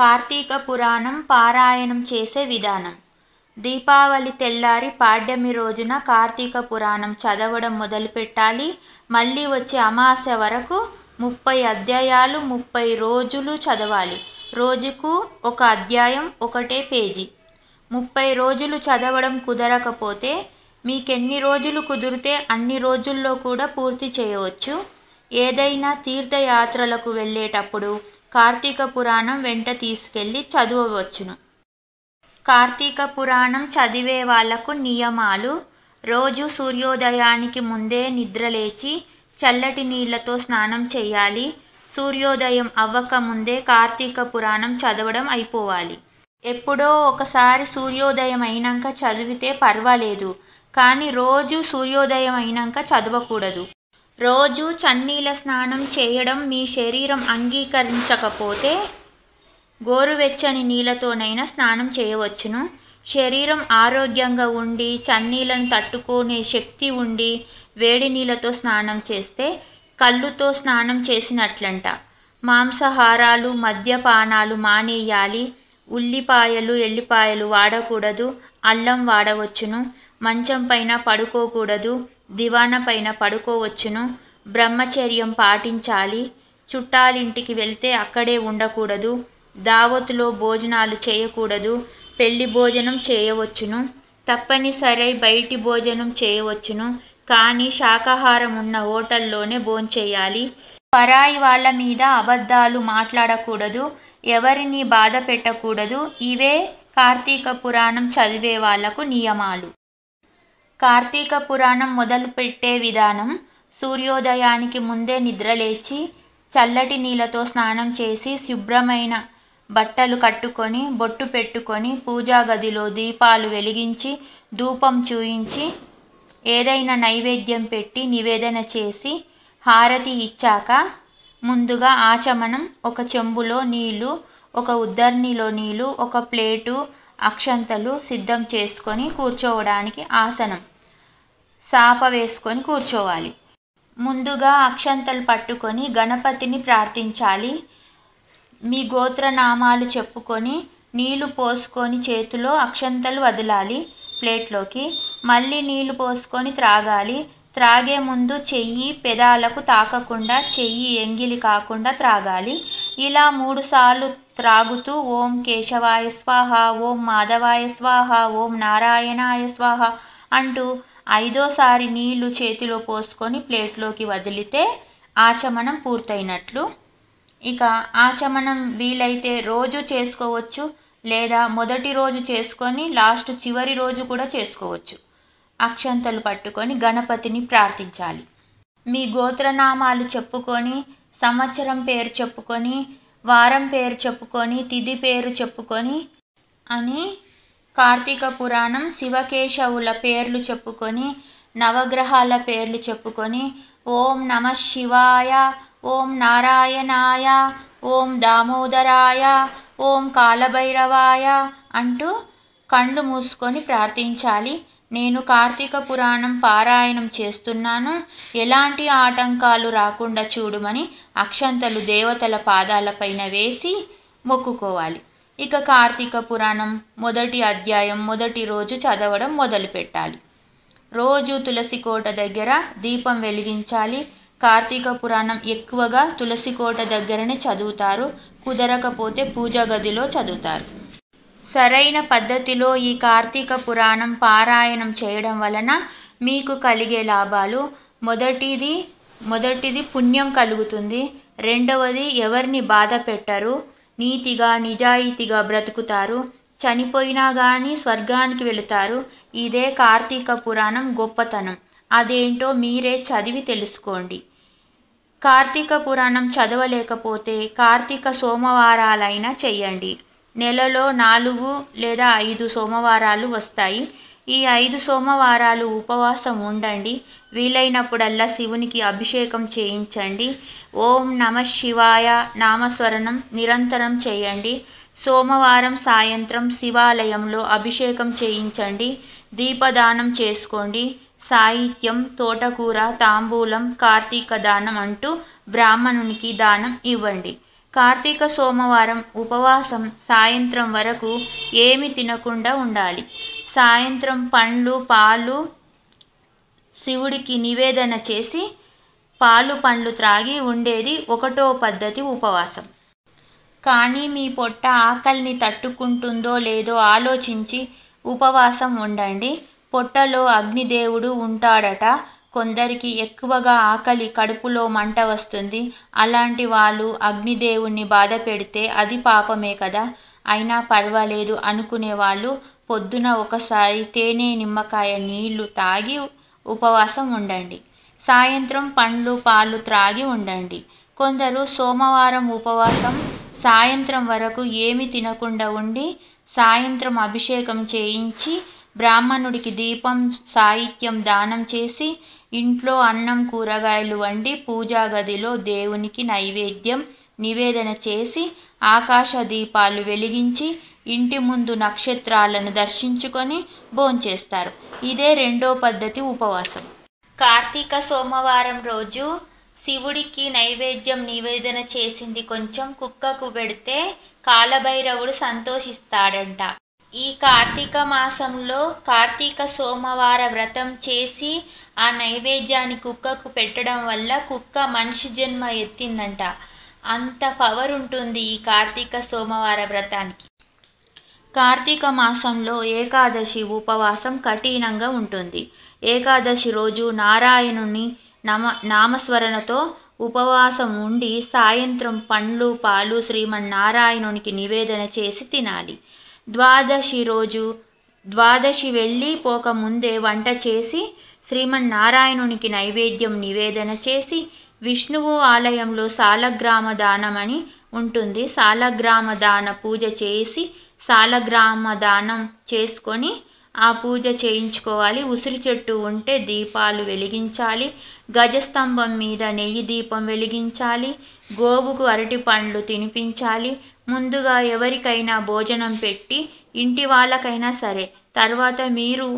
కార్తీక పురాణం పారాయణం చేసే విధానం. దీపావళి తెల్లారి పాడ్యమి రోజున కార్తీక పురాణం చదవడం మొదలుపెట్టాలి. మళ్ళీ వచ్చే అమావాస్య వరకు 30 అధ్యాయాలు 30 రోజులు చదవాలి. రోజుకు ఒక అధ్యాయం, ఒకటే పేజీ. 30 రోజులు చదవడం కుదరకపోతే మీకెన్ని రోజులు కుదిరితే అన్ని రోజుల్లో కూడా పూర్తి చేయవచ్చు. ఏదైనా తీర్థయాత్రలకు వెళ్ళేటప్పుడు కార్తీక పురాణం వెంట తీసుకెళ్ళి చదవవచ్చును. కార్తీక పురాణం చదివే వాళ్లకు నియమాలు: రోజు సూర్యోదయానికి ముందే నిద్రలేచి చల్లటి నీళ్లతో స్నానం చేయాలి. సూర్యోదయం అవ్వకముందే కార్తీక పురాణం చదవడం అయిపోవాలి. ఎప్పుడో ఒకసారి సూర్యోదయం అయినాక చదివితే పర్వాలేదు, కానీ రోజు సూర్యోదయం అయినాక చదవకూడదు. రోజు చన్నీళ్ళ స్నానం చేయడం మీ శరీరం అంగీకరించకపోతే గోరువెచ్చని నీళ్ళతోనైనా స్నానం చేయవచ్చును. శరీరం ఆరోగ్యంగా ఉండి చన్నీళ్ళను తట్టుకునే శక్తి ఉండి వేడి నీళ్ళతో స్నానం చేస్తే కళ్ళుతో స్నానం చేసినట్లంట. మాంసాహారాలు, మద్యపానాలు మానేయాలి. ఉల్లిపాయలు, ఎల్లిపాయలు వాడకూడదు. అల్లం వాడవచ్చును. మంచం పైన పడుకోకూడదు. దివాన పైన పడుకోవచ్చును. బ్రహ్మచర్యం పాటించాలి. చుట్టాలింటికి వెళ్తే అక్కడే ఉండకూడదు. దావతులో భోజనాలు చేయకూడదు. పెళ్లి భోజనం చేయవచ్చును. తప్పనిసరి బయటి భోజనం చేయవచ్చును, కానీ శాకాహారం ఉన్న హోటల్లోనే భోంచేయాలి. పరాయి వాళ్ళ మీద అబద్ధాలు మాట్లాడకూడదు. ఎవరిని బాధ పెట్టకూడదు. ఇవే కార్తీక పురాణం చదివే వాళ్లకు నియమాలు. కార్తీక పురాణం మొదలుపెట్టే విధానం: సూర్యోదయానికి ముందే నిద్రలేచి చల్లటి నీళ్ళతో స్నానం చేసి శుభ్రమైన బట్టలు కట్టుకొని బొట్టు పెట్టుకొని పూజా గదిలో దీపాలు వెలిగించి ధూపం చూయించి ఏదైనా నైవేద్యం పెట్టి నివేదన చేసి హారతి ఇచ్చాక ముందుగా ఆచమనం, ఒక చెంబులో నీళ్లు, ఒక ఉద్దర్నిలో నీళ్లు, ఒక ప్లేటు అక్షంతలు సిద్ధం చేసుకొని కూర్చోవడానికి ఆసనం సాప వేసుకొని కూర్చోవాలి. ముందుగా అక్షంతలు పట్టుకొని గణపతిని ప్రార్థించాలి. మీ గోత్రనామాలు చెప్పుకొని నీళ్లు పోసుకొని చేతిలో అక్షంతలు వదలాలి ప్లేట్లోకి. మళ్ళీ నీళ్లు పోసుకొని త్రాగాలి. త్రాగే ముందు చెయ్యి పెదాలకు తాకకుండా, చెయ్యి ఎంగిలి కాకుండా త్రాగాలి. ఇలా 3 సార్లు త్రాగుతూ ఓం కేశవాయ స్వాహ, ఓం మాధవాయ స్వాహ, ఓం నారాయణాయ స్వాహ అంటూ 5వసారి నీళ్లు చేతిలో పోసుకొని ప్లేట్లోకి వదిలితే ఆచమనం పూర్తయినట్లు. ఇక ఆచమనం వీలైతే రోజు చేసుకోవచ్చు, లేదా మొదటి రోజు చేసుకొని చివరి రోజు కూడా చేసుకోవచ్చు. అక్షంతలు పట్టుకొని గణపతిని ప్రార్థించాలి. మీ గోత్రనామాలు చెప్పుకొని, సంవత్సరం పేరు చెప్పుకొని, వారం పేరు చెప్పుకొని, తిథి పేరు చెప్పుకొని అని కార్తీక పురాణం శివకేశవుల పేర్లు చెప్పుకొని, నవగ్రహాల పేర్లు చెప్పుకొని ఓం నమః శివాయ, ఓం నారాయణాయ, ఓం దామోదరాయ, ఓం కాలభైరవాయ అంటూ కళ్ళు మూసుకొని ప్రార్థించాలి. నేను కార్తీక పురాణం పారాయణం చేస్తున్నాను, ఎలాంటి ఆటంకాలు రాకుండా చూడమని అక్షంతలు దేవతల పాదాలపైన వేసి మొక్కుకోవాలి. ఇక కార్తీక పురాణం మొదటి అధ్యాయం మొదటి రోజు చదవడం మొదలుపెట్టాలి. రోజు తులసి కోట దగ్గర దీపం వెలిగించాలి. కార్తీక పురాణం ఎక్కువగా తులసి కోట దగ్గరనే చదువుతారు. కుదరకపోతే పూజా గదిలో చదువుతారు. సరైన పద్ధతిలో ఈ కార్తీక పురాణం పారాయణం చేయడం వలన మీకు కలిగే లాభాలు: మొదటిది పుణ్యం కలుగుతుంది. రెండవది ఎవరిని బాధ పెట్టరు. నీతిగా నిజాయితీగా బ్రతుకుతారు. చనిపోయినా కానీ స్వర్గానికి వెళుతారు. ఇదే కార్తీక పురాణం గొప్పతనం. అదేంటో మీరే చదివి తెలుసుకోండి. కార్తీక పురాణం చదవలేకపోతే కార్తీక సోమవారాలైనా చెయ్యండి. నెలలో 4 లేదా 5 సోమవారాలు వస్తాయి. ఈ 5 సోమవారాలు ఉపవాసం ఉండండి. వీలైనప్పుడల్లా శివునికి అభిషేకం చేయించండి. ఓం నమః శివాయ నామస్మరణం నిరంతరం చేయండి. సోమవారం సాయంత్రం శివాలయంలో అభిషేకం చేయించండి. దీపదానం చేసుకోండి. సాహిత్యం, తోటకూర, తాంబూలం, కార్తీక దానం అంటూ బ్రాహ్మణునికి దానం ఇవ్వండి. కార్తీక సోమవారం ఉపవాసం సాయంత్రం వరకు ఏమి తినకుండా ఉండాలి. సాయంత్రం పండ్లు పాలు శివుడికి నివేదన చేసి పాలు పండ్లు త్రాగి ఉండేది 1వ పద్ధతి ఉపవాసం. కానీ మీ పొట్ట ఆకలిని తట్టుకుంటుందో లేదో ఆలోచించి ఉపవాసం ఉండండి. పొట్టలో అగ్నిదేవుడు ఉంటాడట. కొందరికి ఎక్కువగా ఆకలి, కడుపులో మంట వస్తుంది. అలాంటి వాళ్ళు అగ్నిదేవుణ్ణి బాధ పెడితే అది పాపమే కదా, అయినా పర్వాలేదు అనుకునే వాళ్ళు పొద్దున ఒకసారి తేనె నిమ్మకాయ నీళ్లు తాగి ఉపవాసం ఉండండి. సాయంత్రం పండ్లు పాలు త్రాగి ఉండండి. కొందరు సోమవారం ఉపవాసం సాయంత్రం వరకు ఏమి తినకుండా ఉండి సాయంత్రం అభిషేకం చేయించి బ్రాహ్మణుడికి దీపం సాహిత్యం దానం చేసి ఇంట్లో అన్నం కూరగాయలు వండి పూజా గదిలో దేవునికి నైవేద్యం నివేదన చేసి ఆకాశ దీపాలు వెలిగించి ఇంటి ముందు నక్షత్రాలను దర్శించుకొని భోంచేస్తారు. ఇదే 2వ పద్ధతి ఉపవాసం. కార్తీక సోమవారం రోజు శివుడికి నైవేద్యం నివేదన చేసింది కొంచెం కుక్కకు పెడితే కాలభైరవుడు సంతోషిస్తాడంట. ఈ కార్తీక మాసంలో కార్తీక సోమవార వ్రతం చేసి ఆ నైవేద్యాన్ని కుక్కకు పెట్టడం వల్ల కుక్క మనిషి జన్మ ఎత్తిందంట. అంత పవర్ ఉంటుంది ఈ కార్తీక సోమవార వ్రతానికి. కార్తీక మాసంలో ఏకాదశి ఉపవాసం కఠినంగా ఉంటుంది. ఏకాదశి రోజు నారాయణుని నామస్మరణతో ఉపవాసం ఉండి సాయంత్రం పండ్లు పాలు శ్రీమన్నారాయణునికి నివేదన చేసి తినాలి. ద్వాదశి వెళ్ళి పోకముందే వంట చేసి శ్రీమన్నారాయణునికి నైవేద్యం నివేదన చేసి విష్ణువు ఆలయంలో సాలగ్రామ దానం అని ఉంటుంది. సాలగ్రామ దాన పూజ చేసి సాలగ్రామ దానం చేసుకొని ఆ పూజ చేయించుకోవాలి. ఉసిరి చెట్టు ఉంటే దీపాలు వెలిగించాలి. గజస్తంభం మీద నెయ్యి దీపం వెలిగించాలి. గోవుకు అరటి పండ్లు తినిపించాలి. ముందుగా ఎవరికైనా భోజనం పెట్టి ఇంటి వాళ్ళకైనా సరే తర్వాత మీరు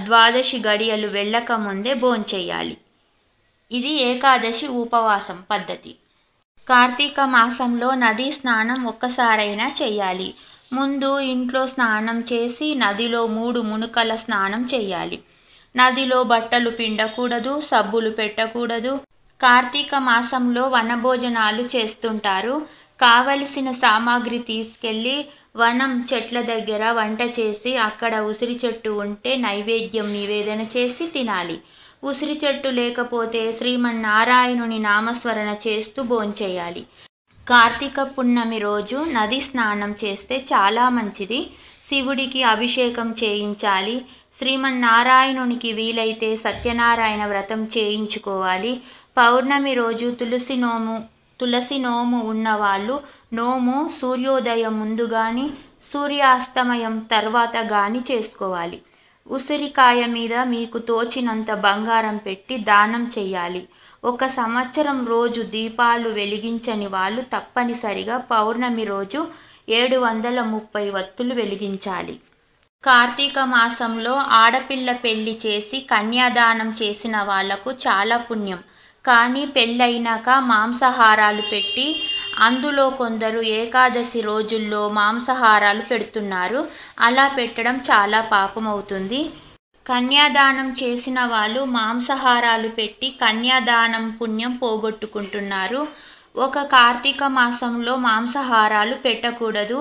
ద్వాదశి గడియలు వెళ్ళక ముందే భోంచేయాలి. ఇది ఏకాదశి ఉపవాసం పద్ధతి. కార్తీక మాసంలో నదీ స్నానం ఒక్కసారైనా చేయాలి. ముందు ఇంట్లో స్నానం చేసి నదిలో 3 మునుకల స్నానం చేయాలి. నదిలో బట్టలు పిండకూడదు, సబ్బులు పెట్టకూడదు. కార్తీక మాసంలో వనభోజనాలు చేస్తుంటారు. కావలసిన సామాగ్రి తీసుకెళ్ళి వనం చెట్ల దగ్గర వంట చేసి అక్కడ ఉసిరి చెట్టు ఉంటే నైవేద్యం నివేదన చేసి తినాలి. ఉసిరి చెట్టు లేకపోతే శ్రీమన్నారాయణుని నామస్మరణ చేస్తూ భోంచేయాలి. కార్తీక పున్నమి రోజు నది స్నానం చేస్తే చాలా మంచిది. శివుడికి అభిషేకం చేయించాలి. శ్రీమన్నారాయణునికి వీలైతే సత్యనారాయణ వ్రతం చేయించుకోవాలి. పౌర్ణమి రోజు తులసి నోము ఉన్నవాళ్ళు నోము సూర్యోదయం ముందు కానీ సూర్యాస్తమయం తర్వాత కానీ చేసుకోవాలి. ఉసిరికాయ మీద మీకు తోచినంత బంగారం పెట్టి దానం చేయాలి. 1 సంవత్సరం రోజు దీపాలు వెలిగించని వాళ్ళు తప్పనిసరిగా పౌర్ణమి రోజు 730 వత్తులు వెలిగించాలి. కార్తీక మాసంలో ఆడపిల్ల పెళ్లి చేసి కన్యాదానం చేసిన వాళ్లకు చాలా పుణ్యం. కానీ పెళ్ళైనాక మాంసాహారాలు పెట్టి అందులో కొందరు ఏకాదశి రోజుల్లో మాంసాహారాలు పెడుతున్నారు. అలా పెట్టడం చాలా పాపం అవుతుంది. కన్యాదానం చేసిన వాళ్ళు మాంసాహారాలు పెట్టి కన్యాదానం పుణ్యం పోగొట్టుకుంటున్నారు. ఒక కార్తీక మాసంలో మాంసాహారాలు పెట్టకూడదు.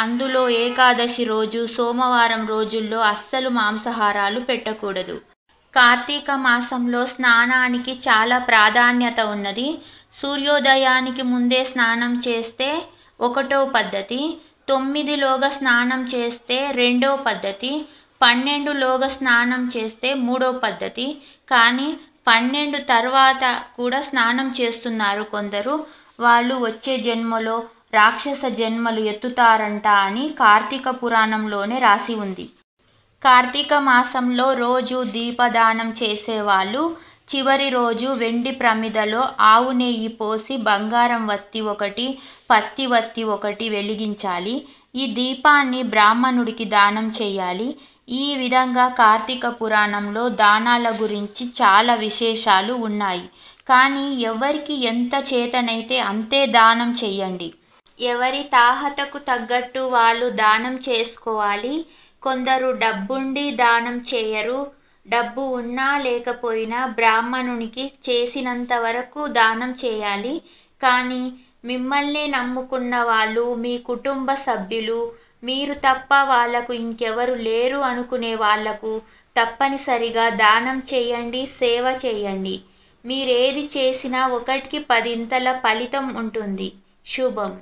అందులో ఏకాదశి రోజు సోమవారం రోజుల్లో అస్సలు మాంసాహారాలు పెట్టకూడదు. కార్తీక మాసంలో స్నానానికి చాలా ప్రాధాన్యత ఉన్నది. సూర్యోదయానికి ముందే స్నానం చేస్తే 1వ పద్ధతి, 9లోగా స్నానం చేస్తే 2వ పద్ధతి, 12లోగా స్నానం చేస్తే 3వ పద్ధతి. కానీ 12 తర్వాత కూడా స్నానం చేస్తున్నారు కొందరు. వాళ్ళు వచ్చే జన్మలో రాక్షస జన్మలు ఎత్తుతారంట అని కార్తీక పురాణంలోనే రాసి ఉంది. కార్తీక మాసంలో రోజు దీపదానం చేసేవాళ్ళు చివరి రోజు వెండి ప్రమిదలో ఆవు నెయ్యి పోసి బంగారం వత్తి 1, పత్తి వత్తి 1 వెలిగించాలి. ఈ దీపాన్ని బ్రాహ్మణుడికి దానం చేయాలి. ఈ విధంగా కార్తీక పురాణంలో దానాల గురించి చాలా విశేషాలు ఉన్నాయి. కానీ ఎవరికి ఎంత చేతనైతే అంతే దానం చెయ్యండి. ఎవరి తాహతకు తగ్గట్టు వాళ్ళు దానం చేసుకోవాలి. కొందరు డబ్బుండి దానం చేయరు. డబ్బు ఉన్నా లేకపోయినా బ్రాహ్మణునికి చేసినంత వరకు దానం చేయాలి. కానీ మిమ్మల్ని నమ్ముకున్న వాళ్ళు, మీ కుటుంబ సభ్యులు, మీరు తప్ప వాళ్లకు ఇంకెవరు లేరు అనుకునే వాళ్లకు తప్పనిసరిగా దానం చేయండి, సేవ చేయండి. మీరేది చేసినా 1కి 10 ఫలితం ఉంటుంది. శుభం.